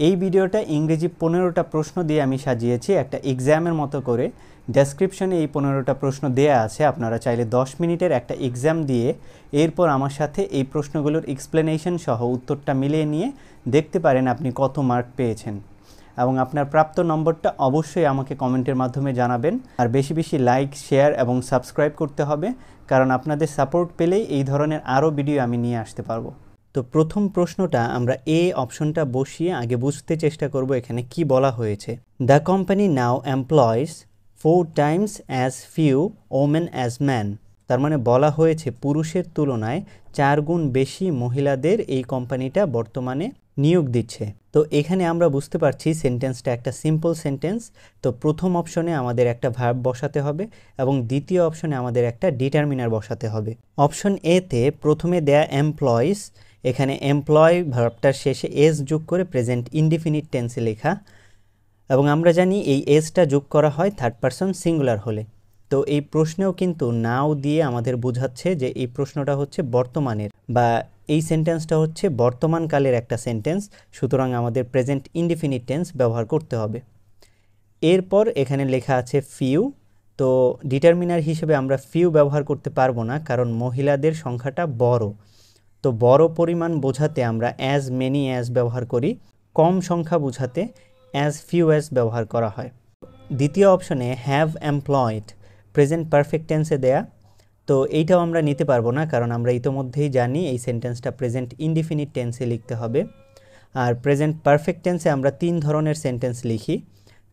এই ভিডিওটা ইংরেজি 15টা প্রশ্ন দিয়ে আমি সাজিয়েছি একটা এক্সামের মতো করে। ডেসক্রিপশনে এই 15টা প্রশ্ন দেয়া আছে, আপনারা চাইলে 10 মিনিটের একটা এক্সাম দিয়ে এরপর আমার সাথে এই প্রশ্নগুলোর এক্সপ্লেনেশন সহ উত্তরটা মিলিয়ে নিয়ে দেখতে পারেন আপনি কত মার্ক পেয়েছেন। এবং আপনার প্রাপ্ত নম্বরটা অবশ্যই আমাকে কমেন্টের মাধ্যমে জানাবেন। আর বেশি বেশি লাইক, শেয়ার এবং সাবস্ক্রাইব করতে হবে, কারণ আপনাদের সাপোর্ট পেলেই এই ধরনের আরও ভিডিও আমি নিয়ে আসতে পারবো। তো প্রথম প্রশ্নটা আমরা এ অপশনটা বসিয়ে আগে বুঝতে চেষ্টা করব এখানে কি বলা হয়েছে। The company now employs 4 times as few women as man. তার মানে বলা হয়েছে পুরুষের তুলনায় 4 গুণ বেশি মহিলাদের এই কোম্পানিটা বর্তমানে নিয়োগ দিচ্ছে। তো এখানে আমরা বুঝতে পারছি সেন্টেন্সটা একটা সিম্পল সেন্টেন্স। তো প্রথম অপশনে আমাদের একটা ভার্ব বসাতে হবে এবং দ্বিতীয় অপশনে আমাদের একটা ডিটারমিনার বসাতে হবে। অপশন এতে প্রথমে দেয়া এমপ্লয়িজ, এখানে এমপ্লয় ভার্বটার শেষে এস যোগ করে প্রেজেন্ট ইনডিফিনিট টেন্সে লেখা, এবং আমরা জানি এই এসটা যোগ করা হয় থার্ড পারসন সিঙ্গুলার হলে। তো এই প্রশ্নেও কিন্তু নাও দিয়ে আমাদের বোঝাচ্ছে যে এই প্রশ্নটা হচ্ছে বর্তমানের, বা এই সেন্টেন্সটা হচ্ছে বর্তমানকালের একটা সেন্টেন্স, সুতরাং আমাদের প্রেজেন্ট ইনডিফিনিট টেন্স ব্যবহার করতে হবে। এরপর এখানে লেখা আছে ফিউ। তো ডিটারমিনার হিসেবে আমরা ফিউ ব্যবহার করতে পারবো না, কারণ মহিলাদের সংখ্যাটা বড়। তো বড় পরিমাণ বোঝাতে আমরা অ্যাজ মেনি অ্যাজ ব্যবহার করি, কম সংখ্যা বোঝাতে অ্যাজ ফিউ অ্যাজ ব্যবহার করা হয়। দ্বিতীয় অপশনে হ্যাভ এমপ্লয়েড প্রেজেন্ট পারফেক্ট টেন্সে দেয়া। তো এইটাও আমরা নিতে পারবো না, কারণ আমরা ইতোমধ্যেই জানি এই সেন্টেন্সটা প্রেজেন্ট ইনডিফিনিট টেন্সে লিখতে হবে। আর প্রেজেন্ট পারফেক্ট টেন্সে আমরা 3 ধরনের সেন্টেন্স লিখি।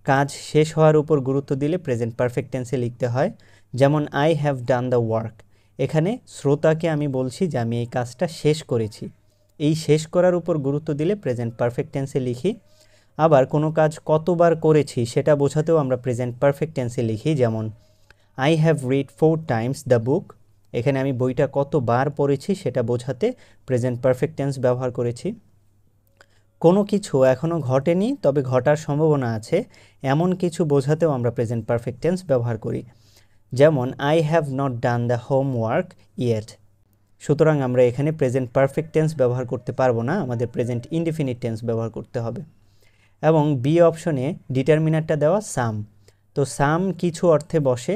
কাজ শেষ হওয়ার উপর গুরুত্ব দিলে প্রেজেন্ট পারফেক্ট টেন্সে লিখতে হয়, যেমন I have done the work. এখানে শ্রোতাকে আমি বলছি যে আমি এই কাজটা শেষ করেছি। এই শেষ করার উপর গুরুত্ব দিলে প্রেজেন্ট পারফেক্ট টেন্সে লিখি। আবার কোনো কাজ কতবার করেছি সেটা বোঝাতেও আমরা প্রেজেন্ট পারফেক্ট টেন্সে লিখি, যেমন I have read 4 times the book. এখানে আমি বইটা কতবার পড়েছি সেটা বোঝাতে প্রেজেন্ট পারফেক্ট টেন্স ব্যবহার করেছি। কোনো কিছু এখনও ঘটেনি তবে ঘটার সম্ভাবনা আছে, এমন কিছু বোঝাতেও আমরা প্রেজেন্ট পারফেক্ট টেন্স ব্যবহার করি, যেমন I have not done the homework yet. সুতরাং আমরা এখানে প্রেজেন্ট পারফেক্ট টেন্স ব্যবহার করতে পারবো না, আমাদের প্রেজেন্ট ইনডিফিনিট টেন্স ব্যবহার করতে হবে। এবং বি অপশনে ডিটারমিনারটা দেওয়া সাম। তো সাম কিছু অর্থে বসে,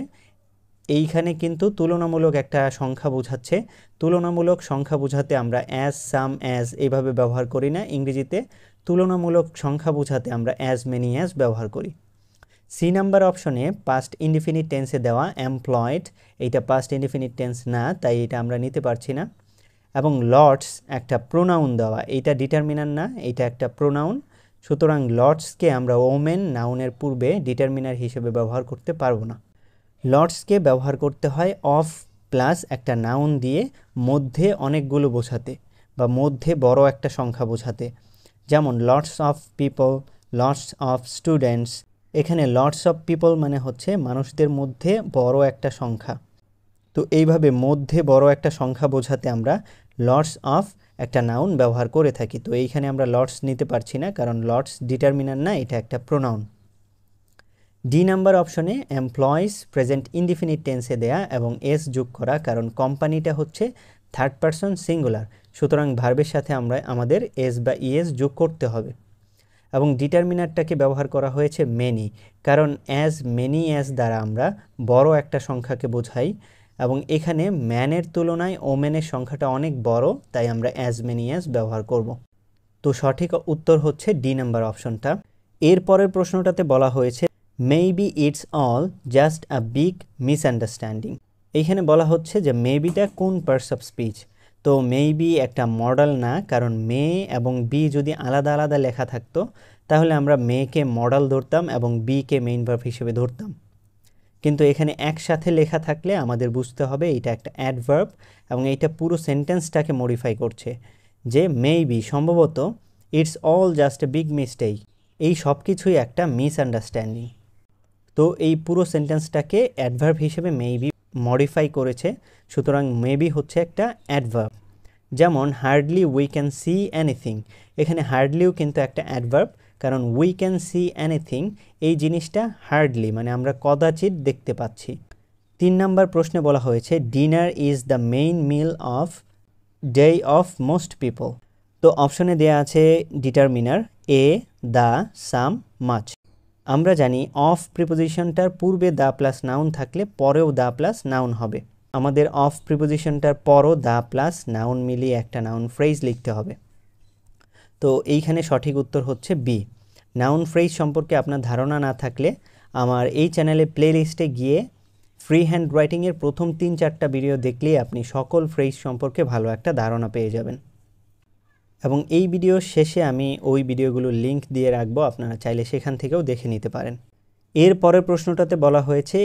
এইখানে কিন্তু তুলনামূলক একটা সংখ্যা বোঝাচ্ছে। তুলনামূলক সংখ্যা বোঝাতে আমরা অ্যাজ, সাম, অ্যাজ এইভাবে ব্যবহার করি না। ইংরেজিতে তুলনামূলক সংখ্যা বোঝাতে আমরা অ্যাজ মেনি অ্যাজ ব্যবহার করি। সি নাম্বার অপশনে পাস্ট ইনডিফিনিট টেন্সে দেওয়া এমপ্লয়েড, এইটা পাস্ট ইনডিফিনিট টেন্স না, তাই এটা আমরা নিতে পারছি না। এবং লর্ডস একটা প্রোনাউন দেওয়া, এইটা ডিটারমিনার না, এইটা একটা প্রোনাউন। সুতরাং লর্ডসকে আমরা ওমেন নাউনের পূর্বে ডিটারমিনার হিসেবে ব্যবহার করতে পারবো না। লর্ডসকে ব্যবহার করতে হয় অফ প্লাস একটা নাউন দিয়ে মধ্যে অনেকগুলো বোঝাতে, বা মধ্যে বড় একটা সংখ্যা বোঝাতে, যেমন lots of people, lots of students. এখানে লটস অফ পিপল মানে হচ্ছে মানুষদের মধ্যে বড় একটা সংখ্যা। তো এইভাবে মধ্যে বড় একটা সংখ্যা বোঝাতে আমরা লটস অফ একটা নাউন ব্যবহার করে থাকি। তো এইখানে আমরা লটস নিতে পারছি না, কারণ লটস ডিটারমিনার না, এটা একটা প্রোনাউন। ডি নাম্বার অপশনে এমপ্লয়িজ প্রেজেন্ট ইনডিফিনিট টেন্সে দেয়া এবং এস যোগ করা, কারণ কোম্পানিটা হচ্ছে থার্ড পারসন সিঙ্গুলার, সুতরাং ভার্বের সাথে আমরা আমাদের এস বা ইএস যোগ করতে হবে। এবং ডিটারমিনারটাকে ব্যবহার করা হয়েছে মেনি, কারণ অ্যাজ মেনি অ্যাজ দ্বারা আমরা বড় একটা সংখ্যাকে বোঝাই, এবং এখানে ম্যানের তুলনায় ওমেনের সংখ্যাটা অনেক বড়, তাই আমরা অ্যাজ মেনি অ্যাজ ব্যবহার করব। তো সঠিক উত্তর হচ্ছে ডি নাম্বার অপশনটা। এরপরের প্রশ্নটাতে বলা হয়েছে maybe it's all just a big misunderstanding. এইখানে বলা হচ্ছে যে মেবিটা কোন পার্টস অফ স্পিচ। তো মেবি একটা মডেল না, কারণ মে এবং বি যদি আলাদা আলাদা লেখা থাকতো তাহলে আমরা মেকে মডেল ধরতাম এবং বিকে মেইন ভার্ব হিসেবে ধরতাম। কিন্তু এখানে একসাথে লেখা থাকলে আমাদের বুঝতে হবে এটা একটা অ্যাডভার্ব, এবং এইটা পুরো সেন্টেন্সটাকে মডিফাই করছে, যে মেবি সম্ভবত, it's all just a big mistake, এই সব কিছুই একটা মিসআন্ডারস্ট্যান্ডিং। তো এই পুরো সেন্টেন্সটাকে অ্যাডভার্ব হিসেবে মেবি মডিফাই করেছে, সুতরাং মেবি হচ্ছে একটা অ্যাডভার্ব। যেমন hardly we can see anything, এখানে হার্ডলিও কিন্তু একটা অ্যাডভার্ব, কারণ উই ক্যান সি এনিথিং এই জিনিসটা হার্ডলি মানে আমরা কদাচিৎ দেখতে পাচ্ছি। 3 নম্বর প্রশ্নে বলা হয়েছে dinner is the main meal off day of most people. তো অপশনে দেয়া আছে determiner A, the, some, much. আমরা জানি অফ প্রিপোজিশনটার পূর্বে দ্য প্লাস নাউন থাকলে পরেও দ্য প্লাস নাউন হবে। আমাদের অফ প্রিপোজিশনটার পরও দ্য প্লাস নাউন মিলিয়ে একটা নাউন ফ্রেজ লিখতে হবে। তো এইখানে সঠিক উত্তর হচ্ছে বি। নাউন ফ্রেজ সম্পর্কে আপনার ধারণা না থাকলে আমার এই চ্যানেলে প্লেলিস্টে গিয়ে ফ্রি হ্যান্ড রাইটিংয়ের প্রথম 3-4টা ভিডিও দেখলেই আপনি সকল ফ্রেজ সম্পর্কে ভালো একটা ধারণা পেয়ে যাবেন। এবং এই ভিডিওর শেষে আমি ওই ভিডিওগুলোর লিঙ্ক দিয়ে রাখবো, আপনারা চাইলে সেখান থেকেও দেখে নিতে পারেন। এর পরের প্রশ্নটাতে বলা হয়েছে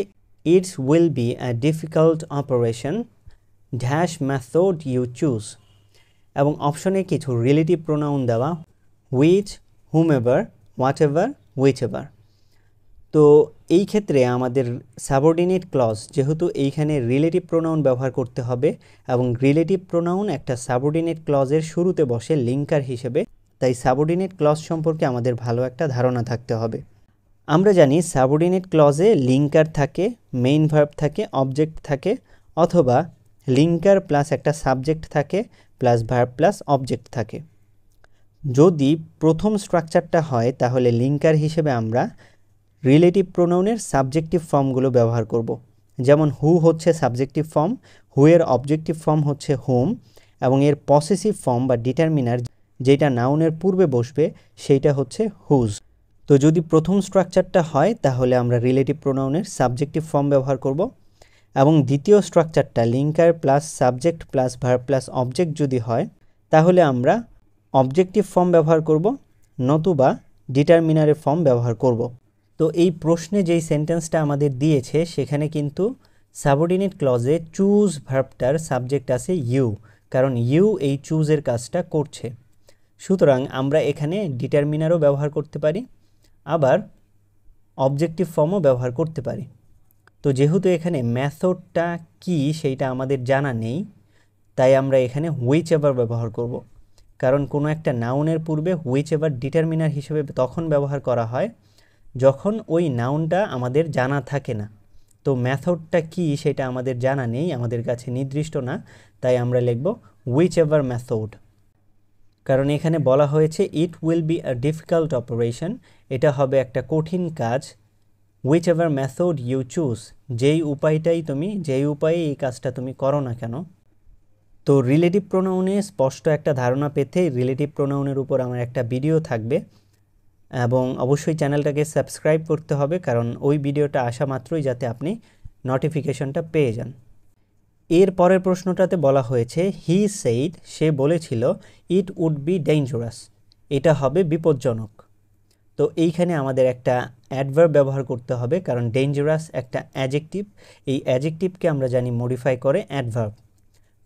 it's will be a difficult operation dash method you choose, এবং অপশনে কিছু রিলেটিভ প্রোনাউন দেওয়া হুইচ, হুমএভার, হোয়াটএভার, হুইচএভার। তো এই ক্ষেত্রে আমাদের সাবঅর্ডিনেট ক্লজ, যেহেতু এইখানে রিলেটিভ প্রোনাউন ব্যবহার করতে হবে এবং রিলেটিভ প্রোনাউন একটা সাবঅর্ডিনেট ক্লজের শুরুতে বসে লিঙ্কার হিসেবে, তাই সাবঅর্ডিনেট ক্লজ সম্পর্কে আমাদের ভালো একটা ধারণা থাকতে হবে। আমরা জানি সাবঅর্ডিনেট ক্লজে লিঙ্কার থাকে, মেইন ভার্ব থাকে, অবজেক্ট থাকে, অথবা লিঙ্কার প্লাস একটা সাবজেক্ট থাকে প্লাস ভার্ব প্লাস অবজেক্ট থাকে। যদি প্রথম স্ট্রাকচারটা হয় তাহলে লিঙ্কার হিসেবে আমরা রিলেটিভ প্রোনাউনের সাবজেক্টিভ ফর্মগুলো ব্যবহার করব। যেমন হু হচ্ছে সাবজেক্টিভ ফর্ম, হু এর অবজেক্টিভ ফর্ম হচ্ছে হোম, এবং এর পসেসিভ ফর্ম বা ডিটারমিনার যেটা নাউনের পূর্বে বসবে সেইটা হচ্ছে হুজ। তো যদি প্রথম স্ট্রাকচারটা হয় তাহলে আমরা রিলেটিভ প্রোনাউনের সাবজেক্টিভ ফর্ম ব্যবহার করব, এবং দ্বিতীয় স্ট্রাকচারটা linker plus subject plus verb plus object যদি হয় তাহলে আমরা অবজেক্টিভ ফর্ম ব্যবহার করব, নতুবা ডিটারমিনারের ফর্ম ব্যবহার করব। তো এই প্রশ্নে যেই সেন্টেন্সটা আমাদের দিয়েছে সেখানে কিন্তু সাবঅর্ডিনেট ক্লজে চুজ ভার্বটার সাবজেক্ট আছে ইউ, কারণ ইউ এই চুজের কাজটা করছে। সুতরাং আমরা এখানে ডিটারমিনারও ব্যবহার করতে পারি, আবার অবজেক্টিভ ফর্মও ব্যবহার করতে পারি। তো যেহেতু এখানে মেথডটা কি সেইটা আমাদের জানা নেই, তাই আমরা এখানে হুইচ এভার ব্যবহার করব, কারণ কোনো একটা নাউনের পূর্বে হুইচ এভার ডিটারমিনার হিসেবে তখন ব্যবহার করা হয় যখন ওই নাউনটা আমাদের জানা থাকে না। তো মেথডটা কি সেটা আমাদের জানা নেই, আমাদের কাছে নির্দিষ্ট না, তাই আমরা লিখব হুইচ এভার মেথড। কারণ এখানে বলা হয়েছে it will be a difficult operation, এটা হবে একটা কঠিন কাজ। Whichever method you choose, যেই উপায়ে এই কাজটা তুমি করো না কেন। তো রিলেটিভ প্রোনাউনে স্পষ্ট একটা ধারণা পেতে রিলেটিভ প্রোনাউনের উপর আমার একটা ভিডিও থাকবে, এবং অবশ্যই চ্যানেলটাকে সাবস্ক্রাইব করতে হবে, কারণ ওই ভিডিওটা আসা মাত্রই যাতে আপনি নোটিফিকেশনটা পেয়ে যান। এর পরের প্রশ্নটাতে বলা হয়েছে হি সেইড, সে বলেছিল ইট উড বি ডেঞ্জারাস, এটা হবে বিপজ্জনক। তো এইখানে আমাদের একটা অ্যাডভার্ব ব্যবহার করতে হবে, কারণ ডেঞ্জারাস একটা অ্যাডজেক্টিভ, এই অ্যাডজেক্টিভকে আমরা জানি মডিফাই করে অ্যাডভার্ব।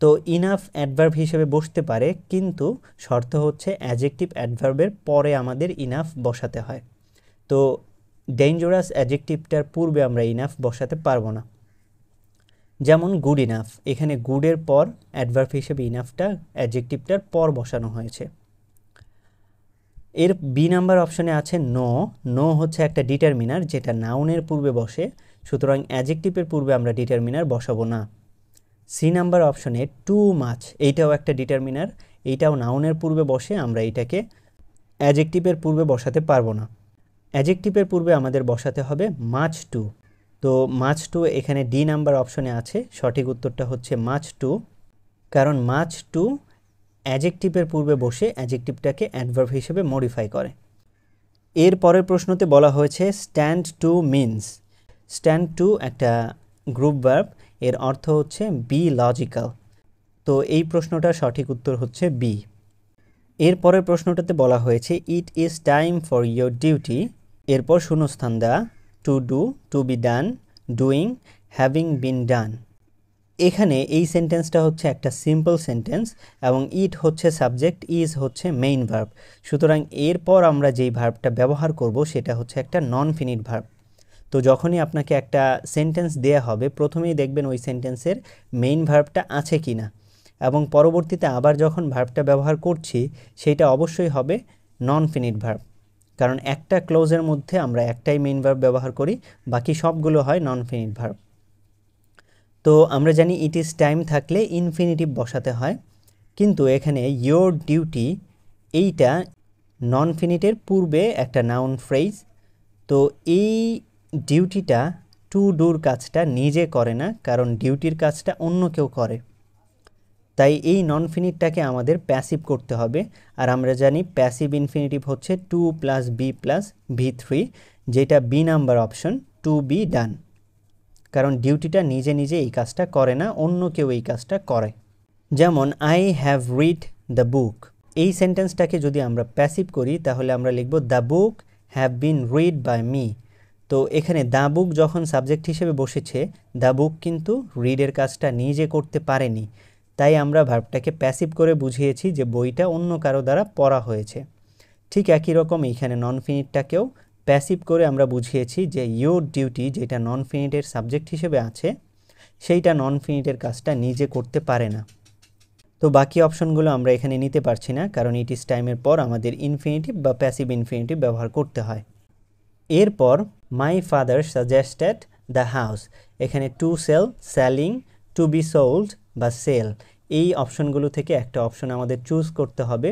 তো ইনাফ অ্যাডভার্ব হিসেবে বসতে পারে, কিন্তু শর্ত হচ্ছে অ্যাডজেক্টিভ অ্যাডভার্বের পরে আমাদের ইনাফ বসাতে হয়। তো ডেঞ্জারাস অ্যাডজেক্টিভটার পূর্বে আমরা ইনাফ বসাতে পারবো না। যেমন গুড ইনাফ, এখানে গুডের পর অ্যাডভার্ব হিসেবে ইনাফটা অ্যাডজেক্টিভটার পর বসানো হয়েছে। এর বি নাম্বার অপশনে আছে নো। নো হচ্ছে একটা ডিটারমিনার যেটা নাউনের পূর্বে বসে, সুতরাং অ্যাডজেক্টিভের পূর্বে আমরা ডিটারমিনার বসাবো না। সি নাম্বার অপশনে টু মাচ, এইটাও একটা ডিটারমিনার, এইটাও নাউনের পূর্বে বসে, আমরা এইটাকে অ্যাডজেক্টিভের পূর্বে বসাতে পারবো না। অ্যাডজেক্টিভের পূর্বে আমাদের বসাতে হবে মাচ টু। তো মাচ টু এখানে ডি নাম্বার অপশনে আছে, সঠিক উত্তরটা হচ্ছে মাচ টু, কারণ মাচ টু অ্যাডজেক্টিভের পূর্বে বসে অ্যাডজেক্টিভটাকে অ্যাডভার্ব হিসেবে মডিফাই করে। এর পরের প্রশ্নতে বলা হয়েছে stand two means. Stand two একটা গ্রুপ ভার্ব, এর অর্থ হচ্ছে বি লজিক্যাল। তো এই প্রশ্নটার সঠিক উত্তর হচ্ছে বি। এর পরের প্রশ্নটাতে বলা হয়েছে it is time for your duty, এরপর শূন্যস্থান দেওয়া to do, to be done, doing, having been done. এখানে এই সেন্টেন্সটা হচ্ছে একটা সিম্পল সেন্টেন্স, এবং ইট হচ্ছে সাবজেক্ট, ইজ হচ্ছে মেইন ভার্ব। সুতরাং এরপর আমরা যেই ভার্বটা ব্যবহার করব সেটা হচ্ছে একটা নন ফিনিট ভার্ব। তো যখনই আপনাকে একটা সেন্টেন্স দেয়া হবে প্রথমেই দেখবেন ওই সেন্টেন্সের মেইন ভার্বটা আছে কি না, এবং পরবর্তীতে আবার যখন ভার্বটা ব্যবহার করছি সেইটা অবশ্যই হবে নন ফিনিট ভার্ব, কারণ একটা ক্লোজের মধ্যে আমরা একটাই মেইন ভার্ব ব্যবহার করি, বাকি সবগুলো হয় নন ফিনিট ভার্ব। তো আমরা জানি ইট ইজ টাইম থাকলে ইনফিনিটিভ বসাতে হয়, কিন্তু এখানে ইয়োর ডিউটি এইটা নন ফিনিটের পূর্বে একটা নাউন ফ্রেজ। তো এই ডিউটিটা টু ডুর কাজটা নিজে করে না, কারণ ডিউটির কাজটা অন্য কেউ করে। তাই এই নন ফিনিটটাকে আমাদের প্যাসিভ করতে হবে। আর আমরা জানি প্যাসিভ ইনফিনিটিভ হচ্ছে to plus be plus V3, যেটা B number option, to be done. কারণ ডিউটিটা নিজে নিজে এই কাজটা করে না, অন্য কেউ এই কাজটা করে। যেমন I have read the book, এই সেন্টেন্সটাকে যদি আমরা প্যাসিভ করি তাহলে আমরা লিখব the book have been read by me. তো এখানে দ্য বুক যখন সাবজেক্ট হিসেবে বসেছে, দ্য বুক কিন্তু রিডের কাজটা নিজে করতে পারেনি, তাই আমরা ভার্বটাকে প্যাসিভ করে বুঝিয়েছি যে বইটা অন্য কারো দ্বারা পড়া হয়েছে। ঠিক একই রকম এইখানে নন ফিনিটটাকেও প্যাসিভ করে আমরা বুঝিয়েছি যে ইয়োর ডিউটি, যেটা নন ফিনিটের সাবজেক্ট হিসেবে আছে, সেইটা নন ফিনিটের কাজটা নিজে করতে পারে না। তো বাকি অপশনগুলো আমরা এখানে নিতে পারছি না, কারণ ইট ইজ টাইমের পর আমাদের ইনফিনিটিভ বা প্যাসিভ ইনফিনিটিভ ব্যবহার করতে হয়। এরপর my father suggested the house, এখানে to sell, selling, to be sold বা সেল, এই অপশনগুলো থেকে একটা অপশন আমাদের চুজ করতে হবে।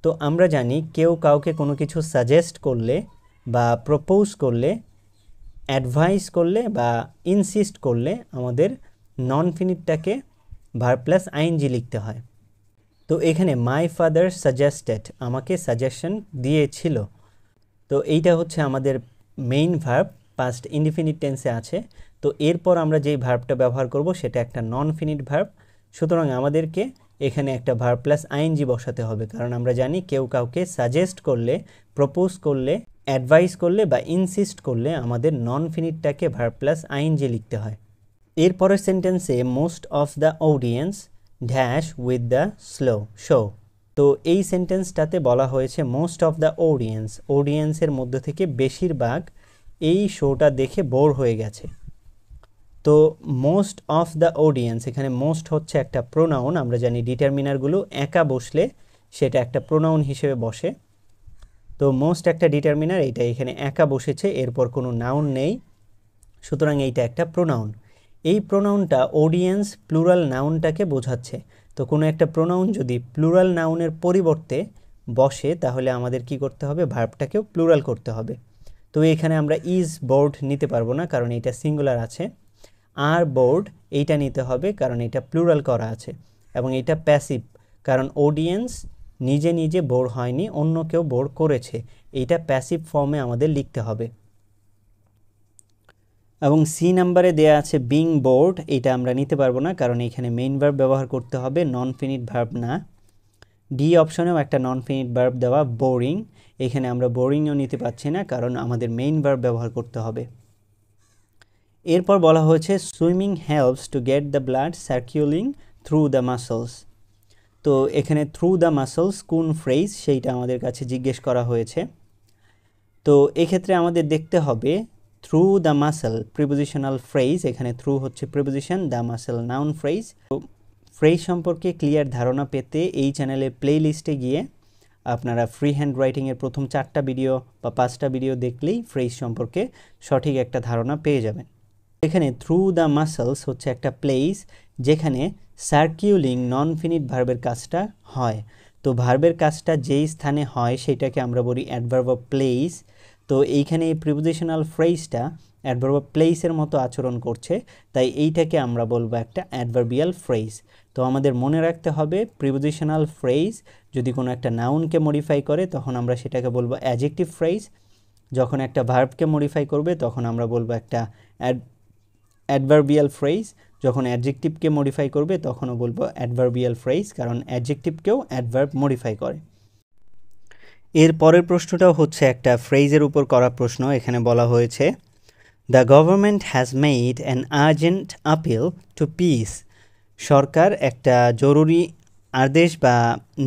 তো আমরা জানি কেউ কাউকে কোনো কিছু সাজেস্ট করলে বা প্রপোজ করলে, অ্যাডভাইস করলে বা ইনসিস্ট করলে আমাদের নন ফিনিটটাকে ভার্ব প্লাস আইএনজি লিখতে হয়। তো এখানে মাই ফাদার সাজেস্টেড, আমাকে সাজেশন দিয়েছিল। তো এইটা হচ্ছে আমাদের মেইন ভার্ব, পাস্ট ইনডিফিনিট টেন্সে আছে। তো এরপর আমরা যেই ভার্বটা ব্যবহার করব সেটা একটা নন ফিনিট ভার্ব। সুতরাং আমাদেরকে এখানে একটা ভার্ব প্লাস আইএনজি বসাতে হবে, কারণ আমরা জানি কেউ কাউকে সাজেস্ট করলে, প্রপোজ করলে, অ্যাডভাইস করলে বা ইনসিস্ট করলে আমাদের নন ফিনিটটাকে ভার্ব প্লাস আইএনজি লিখতে হয়। এরপরের সেন্টেন্সে most of the audience dash with the show. তো এই সেন্টেন্সটাতে বলা হয়েছে মোস্ট অফ দ্য অডিয়েন্স, অডিয়েন্সের মধ্য থেকে বেশিরভাগ এই শোটা দেখে বোর হয়ে গেছে। তো মোস্ট অফ দ্য অডিয়েন্স, এখানে মোস্ট হচ্ছে একটা প্রোনাউন। আমরা জানি ডিটারমিনারগুলো একা বসলে সেটা একটা প্রোনাউন হিসেবে বসে। তো মোস্ট একটা ডিটারমিনার, এইটা এখানে একা বসেছে, এরপর কোনো নাউন নেই, সুতরাং এইটা একটা প্রোনাউন। এই প্রোনাউনটা অডিয়েন্স প্লুরাল নাউনটাকে বোঝাচ্ছে। তো কোনো একটা প্রোনাউন যদি প্লুরাল নাউনের পরিবর্তে বসে তাহলে আমাদের কি করতে হবে, ভার্বটাকেও প্লুরাল করতে হবে। তো এখানে আমরা ইজ বোর্ড নিতে পারবো না, কারণ এটা সিঙ্গুলার আছে। আর বোর্ড এইটা নিতে হবে, কারণ এটা প্লুরাল করা আছে। এবং এটা প্যাসিভ, কারণ অডিয়েন্স নিজে নিজে বোর হয়নি, অন্য কেউ বোর করেছে। এইটা প্যাসিভ ফর্মে আমাদের লিখতে হবে। এবং সি নাম্বারে দেয়া আছে বিং বোর্ড, এটা আমরা নিতে পারবো না, কারণ এখানে মেইন ভার্ব ব্যবহার করতে হবে, নন ফিনিট ভার্ব না। ডি অপশনেও একটা নন ফিনিট ভার্ব দেওয়া বোরিং, এখানে আমরা বোরিংও নিতে পারছি না, কারণ আমাদের মেইন ভার্ব ব্যবহার করতে হবে। এরপর বলা হয়েছে swimming helps to get the blood circulating through the muscles. তো এখানে থ্রু দ্য মাসলস কোন ফ্রেজ সেইটা আমাদের কাছে জিজ্ঞেস করা হয়েছে। তো এক্ষেত্রে আমাদের দেখতে হবে through the muscle prepositional phrase, এখানে থ্রু হচ্ছে preposition, the muscle noun phrase. তো ফ্রেজ সম্পর্কে ক্লিয়ার ধারণা পেতে এই চ্যানেলের প্লে লিস্টে গিয়ে আপনারা ফ্রি হ্যান্ড রাইটিংয়ের প্রথম 4টা ভিডিও বা 5টা ভিডিও দেখলেই ফ্রেজ সম্পর্কে সঠিক একটা ধারণা পেয়ে যাবেন। এখানে থ্রু দ্য মাসলস হচ্ছে একটা প্লেস যেখানে সার্কিউলিং নন ফিনিট ভার্বের কাজটা হয়। তো ভার্বের কাজটা যেই স্থানে হয় সেটাকে আমরা বলি অ্যাডভার্ব অফ প্লেস। তো এইখানে এই প্রিপোজিশনাল ফ্রেজটা অ্যাডভার্ব অফ প্লেসের মতো আচরণ করছে, তাই এইটাকে আমরা বলবো একটা অ্যাডভার্বিয়াল ফ্রেজ। তো আমাদের মনে রাখতে হবে প্রিপোজিশনাল ফ্রেজ যদি কোনো একটা নাউনকে মডিফাই করে তখন আমরা সেটাকে বলবো অ্যাডজেক্টিভ ফ্রেজ, যখন একটা ভার্বকে মডিফাই করবে তখন আমরা বলবো একটা অ্যাডভার্বিয়াল ফ্রেজ, যখন অ্যাডজেক্টিভকে মডিফাই করবে তখনও বলবো অ্যাডভার্বিয়াল ফ্রেজ, কারণ অ্যাডজেক্টিভকেও অ্যাডভার্ব মডিফাই করে। এর পরের প্রশ্নটাও হচ্ছে একটা ফ্রেজের উপর করা প্রশ্ন। এখানে বলা হয়েছে the government has made an urgent appeal to peace, সরকার একটা জরুরি আদেশ বা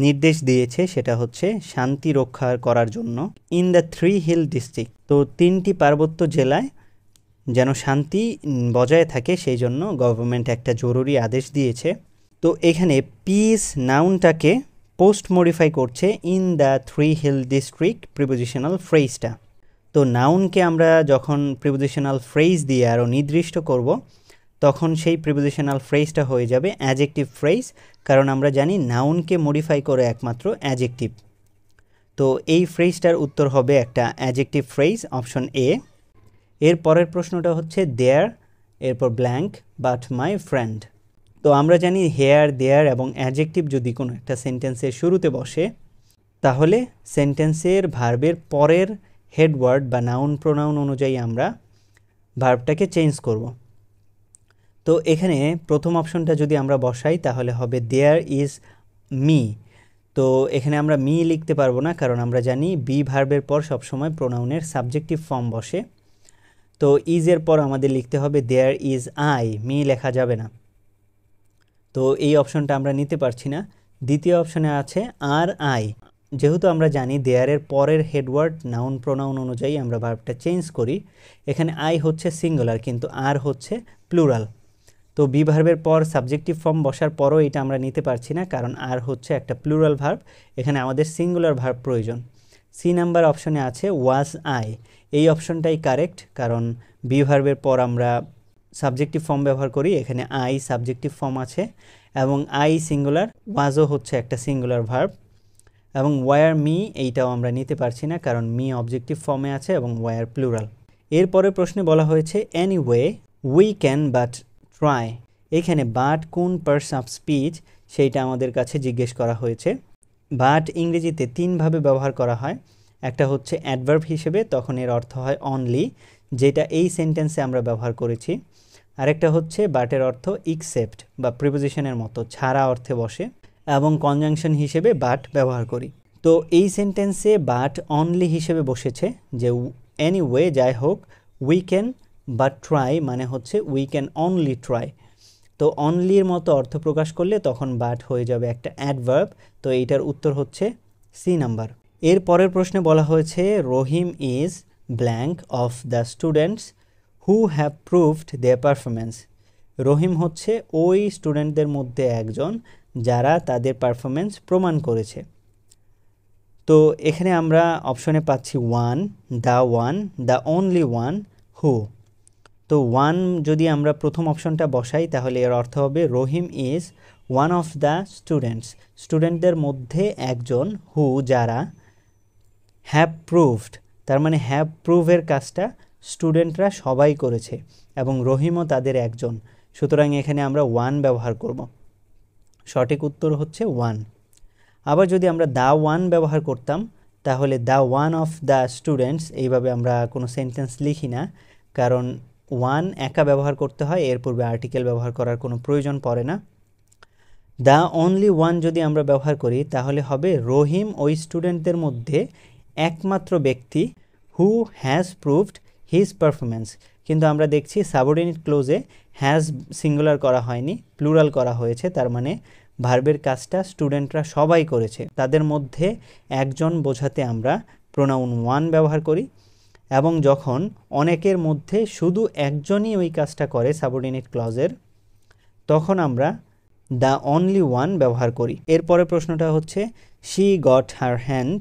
নির্দেশ দিয়েছে, সেটা হচ্ছে শান্তি রক্ষা করার জন্য, ইন দ্য 3 হিল ডিস্ট্রিক্ট। তো 3টি পার্বত্য জেলায় যেন শান্তি বজায় থাকে সেই জন্য গভর্নমেন্ট একটা জরুরি আদেশ দিয়েছে। তো এখানে পিস নাউনটাকে পোস্ট মডিফাই করছে in the 3 hill district prepositional ফ্রেজটা। তো নাউনকে আমরা যখন প্রিপোজিশনাল ফ্রেজ দিয়ে আরও নির্দিষ্ট করব তখন সেই প্রিপোজিশনাল ফ্রেজটা হয়ে যাবে অ্যাডজেক্টিভ ফ্রেজ, কারণ আমরা জানি নাউনকে মডিফাই করে একমাত্র অ্যাডজেক্টিভ। তো এই ফ্রেজটার উত্তর হবে একটা অ্যাডজেক্টিভ ফ্রেজ, অপশন এ। এর পরের প্রশ্নটা হচ্ছে দেয়ার, এরপর ব্ল্যাঙ্ক বাট মাই ফ্রেন্ড। তো আমরা জানি হেয়ার, দেয়ার এবং অ্যাডজেক্টিভ যদি কোনো একটা সেন্টেন্সের শুরুতে বসে, তাহলে সেন্টেন্সের ভার্বের পরের হেডওয়ার্ড বা নাউন প্রোনাউন অনুযায়ী আমরা ভার্বটাকে চেঞ্জ করব। তো এখানে প্রথম অপশনটা যদি আমরা বসাই তাহলে হবে দেয়ার ইজ মি। তো এখানে আমরা মি লিখতে পারবো না, কারণ আমরা জানি বি ভার্বের পর সবসময় প্রোনাউনের সাবজেক্টিভ ফর্ম বসে। তো ইজের পর আমাদের লিখতে হবে দেয়ার ইজ আই, মি লেখা যাবে না। তো এই অপশনটা আমরা নিতে পারছি না। দ্বিতীয় অপশনে আছে আর আই। যেহেতু আমরা জানি দেয়ারের পরের হেডওয়ার্ড নাউন প্রোনাউন অনুযায়ী আমরা ভার্বটা চেঞ্জ করি, এখানে আই হচ্ছে সিঙ্গুলার কিন্তু আর হচ্ছে প্লুরাল। তো বি ভার্বের পর সাবজেক্টিভ ফর্ম বসার পরও এটা আমরা নিতে পারছি না, কারণ আর হচ্ছে একটা প্লুরাল ভার্ব, এখানে আমাদের সিঙ্গুলার ভার্ব প্রয়োজন। সি নাম্বার অপশনে আছে ওয়াজ আই। এই অপশনটাই কারেক্ট, কারণ বি ভার্বের পর আমরা সাবজেক্টিভ ফর্ম ব্যবহার করি, এখানে আই সাবজেক্টিভ ফর্ম আছে এবং আই সিঙ্গুলার, ওয়াজও হচ্ছে একটা সিঙ্গুলার ভার্ব। এবং ওয়ার মি এইটাও আমরা নিতে পারছি না, কারণ মি অবজেক্টিভ ফর্মে আছে এবং ওয়ার প্লুরাল। এরপরে প্রশ্নে বলা হয়েছে anyway we can but try. এখানে বাট কোন পার্টস অফ স্পিচ সেইটা আমাদের কাছে জিজ্ঞেস করা হয়েছে। বাট ইংরেজিতে তিনভাবে ব্যবহার করা হয়। একটা হচ্ছে অ্যাডভার্ব হিসেবে, তখন এর অর্থ হয় অনলি, যেটা এই সেন্টেন্সে আমরা ব্যবহার করেছি। আরেকটা হচ্ছে বাটের অর্থ এক্সেপ্ট বা প্রিপোজিশনের মতো ছাড়া অর্থে বসে, এবং কনজাংশন হিসেবে বাট ব্যবহার করি। তো এই সেন্টেন্সে বাট অনলি হিসেবে বসেছে, যে এনিওয়ে যাই হোক, উই ক্যান বাট ট্রাই মানে হচ্ছে উই ক্যান অনলি ট্রাই। তো অনলির মতো অর্থ প্রকাশ করলে তখন বাট হয়ে যাবে একটা অ্যাডভার্ব। তো এইটার উত্তর হচ্ছে সি নাম্বার। এর পরের প্রশ্নে বলা হয়েছে Rahim is blank of the students who have proved their performance. Rahim হচ্ছে ওই স্টুডেন্টদের মধ্যে একজন যারা তাদের পারফরমেন্স প্রমাণ করেছে। তো এখানে আমরা অপশনে পাচ্ছি ওয়ান, দ্য অনলি ওয়ান, হু। তো ওয়ান যদি আমরা প্রথম অপশনটা বসাই তাহলে এর অর্থ হবে Rahim is one of the students, স্টুডেন্টদের মধ্যে একজন, হু যারা, হ্যাভ প্রুভড তার মানে হ্যাভ প্রুভের কাজটা স্টুডেন্টরা সবাই করেছে এবং রহিমও তাদের একজন, সুতরাং এখানে আমরা ওয়ান ব্যবহার করব। সঠিক উত্তর হচ্ছে ওয়ান। আবার যদি আমরা দ্য ওয়ান ব্যবহার করতাম তাহলে the one of the students, এইভাবে আমরা কোনো সেন্টেন্স লিখি না, কারণ ওয়ান একা ব্যবহার করতে হয়, এর পূর্বে আর্টিকেল ব্যবহার করার কোনো প্রয়োজন পড়ে না। দ্য অনলি ওয়ান যদি আমরা ব্যবহার করি তাহলে হবে রহিম ওই স্টুডেন্টদের মধ্যে একমাত্র ব্যক্তি who has proved his performance. কিন্তু আমরা দেখছি সাবঅর্ডিনেট ক্লোজে হ্যাজ সিঙ্গুলার করা হয়নি, প্লুরাল করা হয়েছে, তার মানে ভার্বের কাজটা স্টুডেন্টরা সবাই করেছে। তাদের মধ্যে একজন বোঝাতে আমরা প্রোনাউন ওয়ান ব্যবহার করি, এবং যখন অনেকের মধ্যে শুধু একজনই ওই কাজটা করে সাবঅর্ডিনেট ক্লজের, তখন আমরা দ্য অনলি ওয়ান ব্যবহার করি। এরপরে প্রশ্নটা হচ্ছে she got her hand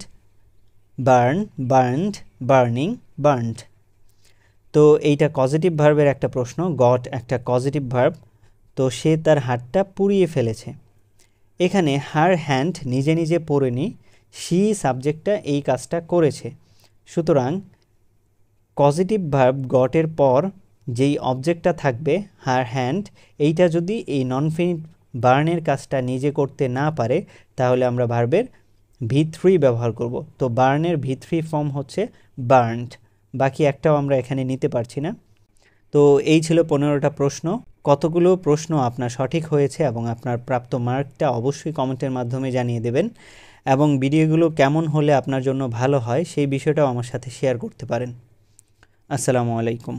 burned, burning, burned. তো এইটা কজেটিভ ভার্বের একটা প্রশ্ন, গট একটা কজেটিভ ভার্ব। তো সে তার হাতটা পুড়িয়ে ফেলেছে। এখানে হার হ্যান্ড নিজে নিজে পড়েনি, শি সাবজেক্টটা এই কাজটা করেছে, সুতরাং পজিটিভ ভার্ব গটের পর যেই অবজেক্টটা থাকবে হার হ্যান্ড, এইটা যদি এই নন ফিনিট বার্নের কাজটা নিজে করতে না পারে তাহলে আমরা ভার্বের V3 ব্যবহার করব। তো বার্নের V3 ফর্ম হচ্ছে বার্নড, বাকি একটাও আমরা এখানে নিতে পারছি না। তো এই ছিল 15টা প্রশ্ন। কতগুলো প্রশ্ন আপনার সঠিক হয়েছে এবং আপনার প্রাপ্ত মার্কটা অবশ্যই কমেন্টের মাধ্যমে জানিয়ে দেবেন, এবং ভিডিওগুলো কেমন হলে আপনার জন্য ভালো হয় সেই বিষয়টাও আমার সাথে শেয়ার করতে পারেন। আসসালামু আলাইকুম।